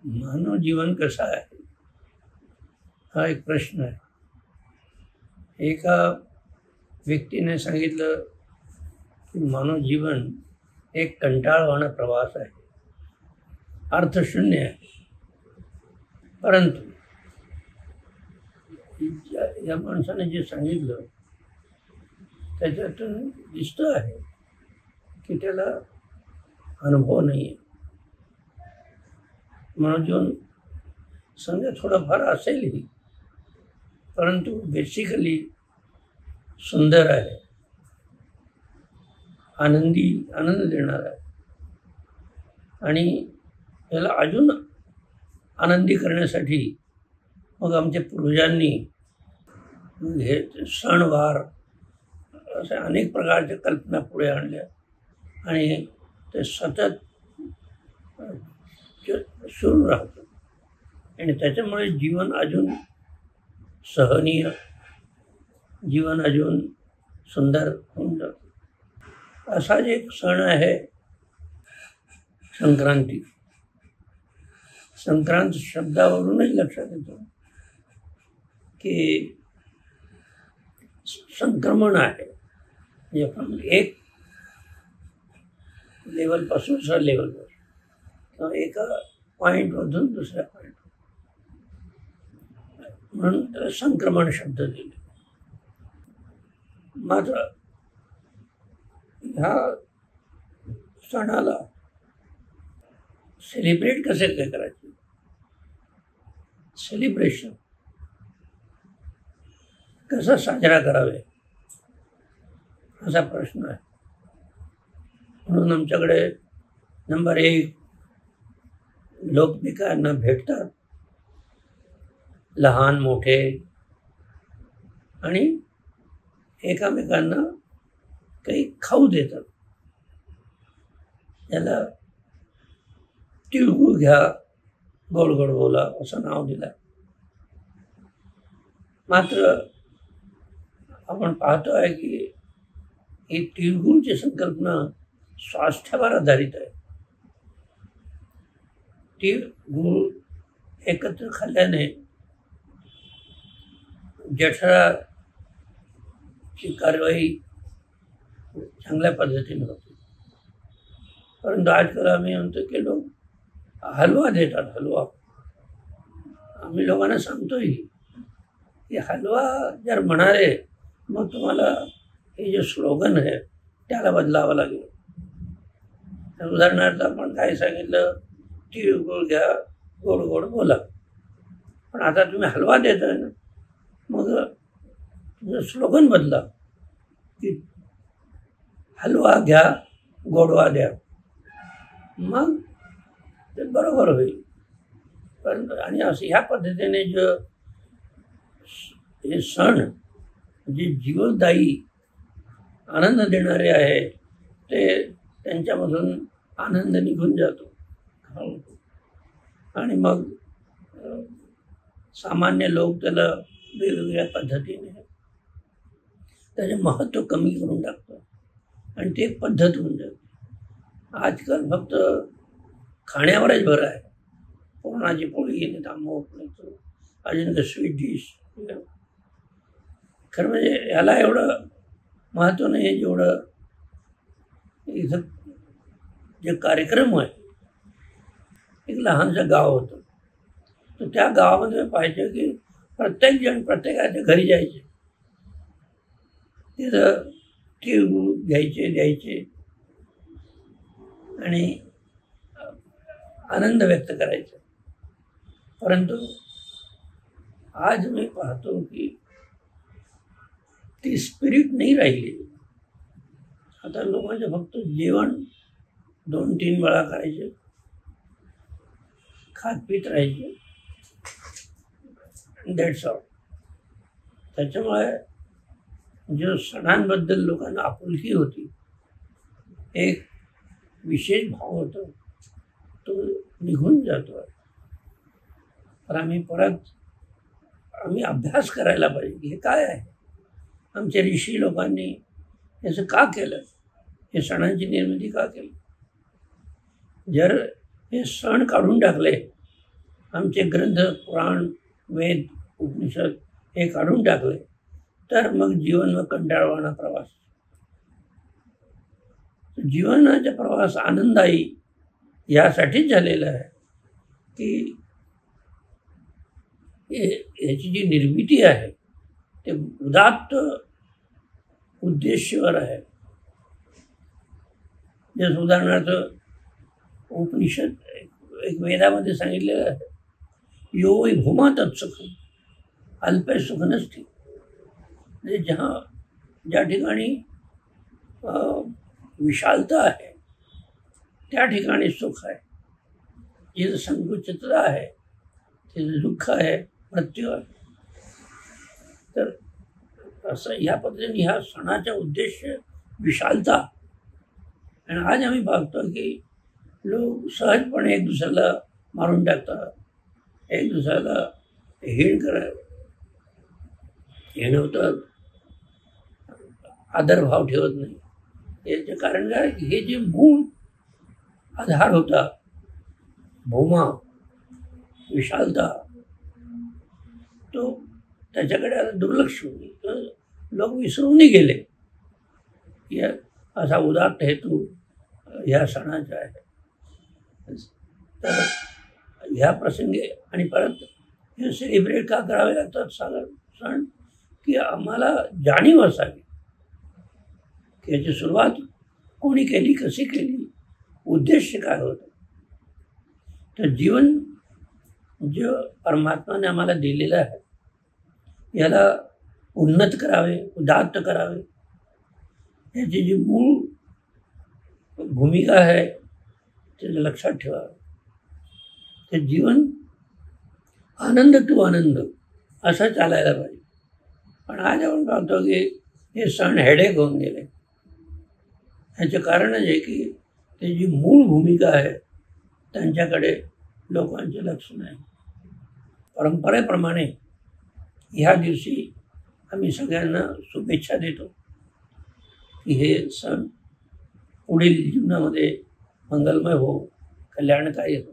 मानव जीवन कसं आहे हा एक प्रश्न आहे. एका व्यक्तीने सांगितलं की मानव जीवन एक कंटाळवाणा प्रवास आहे, अर्थशून्य आहे. परंतु या माणसाने जे सांगितलं त्याच्यातून दिसतं आहे की त्याला अनुभव नाही आहे. मानव जीवन समजा थोडंफार असेलही, परंतु बेसिकली सुंदर आहे, आनंद देणार आहे. आणि याला अजून आनंदी करण्यासाठी मग आमच्या पूर्वजांनी हे सणवार अशा अनेक प्रकारच्या कल्पना पुढे आणल्या आणि ते सतत सुरू राहतं आणि त्याच्यामुळे जीवन अजून सहनीय, जीवन अजून सुंदर होऊन जातं. असाच एक सण आहे संक्रांती. संक्रांत शब्दावरूनच लक्षात येतं की संक्रमण आहे. म्हणजे आपण एक लेवलपासून दुसऱ्या लेवलवर किंवा एका पॉईंटमधून दुसऱ्या पॉईंट, म्हणून त्याला संक्रमण शब्द दिले. मात्र ह्या सणाला सेलिब्रेट कसे काय करायचे, सेलिब्रेशन कसा साजरा करावे असा प्रश्न आहे. म्हणून आमच्याकडे नंबर 1 लोक एकमेकांना भेटतात, लहान मोठे, आणि एकामेकांना काही खाऊ देतात. याला तिळगुळ घ्या, गोड गोड बोला असं नाव दिलं. मात्र आपण पाहतो आहे की ही तिळगुळची संकल्पना स्वास्थ्यावर आधारित आहे. तिळगुळ एकत्र खाल्ल्याने जठराची कारवाई चांगल्या पद्धतीने होते. परंतु आजकाल आम्ही म्हणतो की लोक हलवा देतात. हलवा आम्ही लोकांना सांगतोय की हलवा जर म्हणाले मग तुम्हाला हे जे स्लोगन आहे त्याला बदलावं लागेल. उदाहरणार्थ आपण काय सांगितलं, तिळगुळ घ्या, गोड गोड बोला. पण आता तुम्ही हलवा देताय ना, मग तुमचं स्लोगन बदला की हलवा घ्या, गोडवा द्या. मग ते बरोबर होईल. पण आणि असं ह्या पद्धतीने जे हे सण जे जीवनदायी आनंद देणारे आहे ते त्यांच्यामधून आनंद निघून जातो आणि मग सामान्य लोक त्याला वेगवेगळ्या पद्धतीने त्याचे महत्त्व कमी करून टाकतात आणि ते एक पद्धत होऊन जाते. आजकाल फक्त खाण्यावरच भर आहे. पुरणाची पोळी आणि तांबूळ, अजून काही स्वीट डिश. खरं म्हणजे ह्याला एवढं महत्त्व नाही जेवढं इथं जे कार्यक्रम आहे. एक लहानसं गाव होतं, तर त्या गावामध्ये पाहिजे की प्रत्येकजण प्रत्येकाच्या घरी जायचे, तिथं तिळगुळ द्यायचे आणि आनंद व्यक्त करायचा. परंतु आज मी पाहतो की ती स्पिरिट नाही राहिली. आता लोकांचे फक्त जेवण 2-3 वेळा करायचे, खात पीत राहायचे, दॅट्स ऑल. त्याच्यामुळे जो सणांबद्दल लोकांना आपुलकी होती, एक विशेष भाव होता, तो निघून जातो आहे. तर आम्ही अभ्यास करायला पाहिजे. हे काय आहे, आमच्या ऋषी लोकांनी याचं का केलं, हे सणांची निर्मिती का केली. जर हे सण काढून टाकले आमचे ग्रंथ, पुराण, वेद, उपनिषद हे काढून टाकले तर मग जीवन व कंटाळवाणा प्रवास. जीवनाचा प्रवास आनंददायी यासाठीच झालेला आहे की याची जी निर्मिती आहे ते उदात्त उद्देशावर आहे. जसं उदाहरणार्थ उपनिषद एक वेदामध्ये सांगितलेलं आहे, यो वै भूमा तत्सुखम, अल्पे सुख नसते. म्हणजे ज्या ठिकाणी विशालता आहे त्या ठिकाणी सुख आहे. जिथं संकुचितता आहे तिथं दुःख आहे, मृत्यू आहे. तर असं या पद्धतीने ह्या सणाचा उद्देश विशालता. आणि आज आम्ही पाहतो की लोक सहजपणे एक दुसऱ्याला मारून टाकतात, एक दुसऱ्याला हेण होतात, आदरभाव ठेवत नाही. याचे कारण काय? हे जे मूळ आधार होता, भूमा, विशालता, तो त्याच्याकडे आता दुर्लक्ष होईल. लोक विसरूनही गेले. असा उदात्त हेतू ह्या सणाचा आहे. तर ह्या प्रसंगी आणि परत हे सेलिब्रेट का करावे लागतात सण की आम्हाला जाणीव असावी की याची सुरुवात कोणी केली, कशी केली, उद्देश काय होतं. तर जीवन जे परमात्माने आम्हाला दिलेलं आहे याला उन्नत करावे, उदात्त करावे, याची जी मूळ भूमिका आहे ते लक्षात ठेवावे. ते जीवन आनंद टू आनंद असं चालायला पाहिजे. पण आज आपण पाहतो की हे सण हेडेक होऊन गेले. ह्याचे कारणच आहे की ते जी मूळ भूमिका आहे त्यांच्याकडे लोकांचे लक्ष नाही. परंपरेप्रमाणे ह्या दिवशी आम्ही सगळ्यांना शुभेच्छा देतो की हे सण पुढील जीवनामध्ये मंगलमय हो, कल्याणकारी हो.